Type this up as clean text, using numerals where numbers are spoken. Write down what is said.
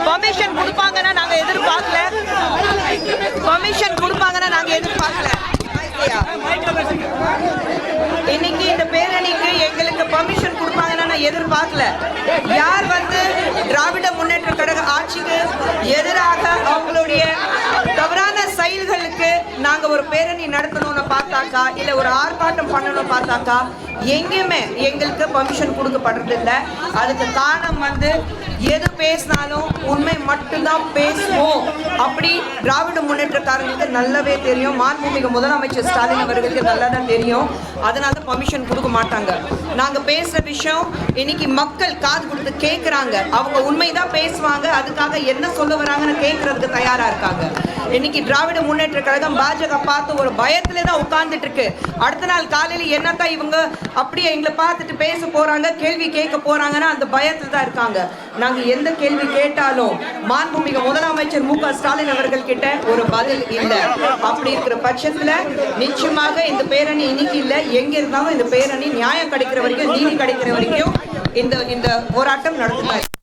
Permission கொடுப்பாங்கன்னா நாங்க எதிர்பார்க்கல. Permission கொடுப்பாங்கன்னா நாங்க எதிர்பார்க்கல. இன்னைக்கு இந்த பேரணிக்கு எங்களுக்கு பெர்மிஷன் கொடுப்பாங்கன்னா நான் எதிர்பார்க்கல. யார் வந்து திராவிட முன்னேற்ற கழக ஆட்சிக்கு எதிராக அவங்களுடைய தவறான செயல்களுக்கு நாங்க ஒரு பேரணி நடத்தணும்னு பார்த்தாக்கா, இல்ல ஒரு ஆர்ப்பாட்டம் பண்ணணும்னு பார்த்தாக்கா, எங்கேயுமே எங்களுக்கு பெர்மிஷன் கொடுக்கப்படுறது இல்லை. அதுக்கு காரணம் வந்து எது பேசினாலும் உண்மை மட்டும்தான் பேசுவோம். அப்படி திராவிட முன்னேற்றக்காரங்களுக்கு நல்லாவே தெரியும். மாண்புமிகு முதலமைச்சர் ஸ்டாலின் அவர்களுக்கு நல்லா தான் தெரியும். அதனால பெர்மிஷன் கொடுக்க மாட்டாங்க. நாங்க பேசுற விஷயம் இன்னைக்கு மக்கள் காது கொடுத்து கேட்கறாங்க. அவங்க உண்மைதான் பேசுவாங்க. அதுக்காக என்ன சொல்ல வராங்கன்னு கேட்கறதுக்கு தயாரா இருக்காங்க. இன்னைக்கு திராவிட முன்னேற்ற கழகம் பாஜக பார்த்து ஒரு பயத்துல தான் உட்கார்ந்துட்டு இருக்கு. அடுத்த நாள் காலையில என்னத்தான் இவங்க அப்படியே எங்களை பார்த்துட்டு பேச போறாங்க, கேள்வி கேட்க போறாங்கன்னா அந்த பயத்துல தான் இருக்காங்க. நாங்க எந்த கேள்வி கேட்டாலும் மாண்புமிகு முதலமைச்சர் மு.க. ஸ்டாலின் அவர்கள் கிட்ட ஒரு பதில் இல்லை. அப்படி இருக்கிற பட்சத்துல நிச்சயமாக இந்த பேரணி இன்னைக்கு இல்லை, எங்க இருந்தாலும் இந்த பேரணி நியாயம் கிடைக்கிற வரைக்கும், நீதி கிடைக்கிற வரைக்கும் இந்த போராட்டம் நடத்துறாங்க.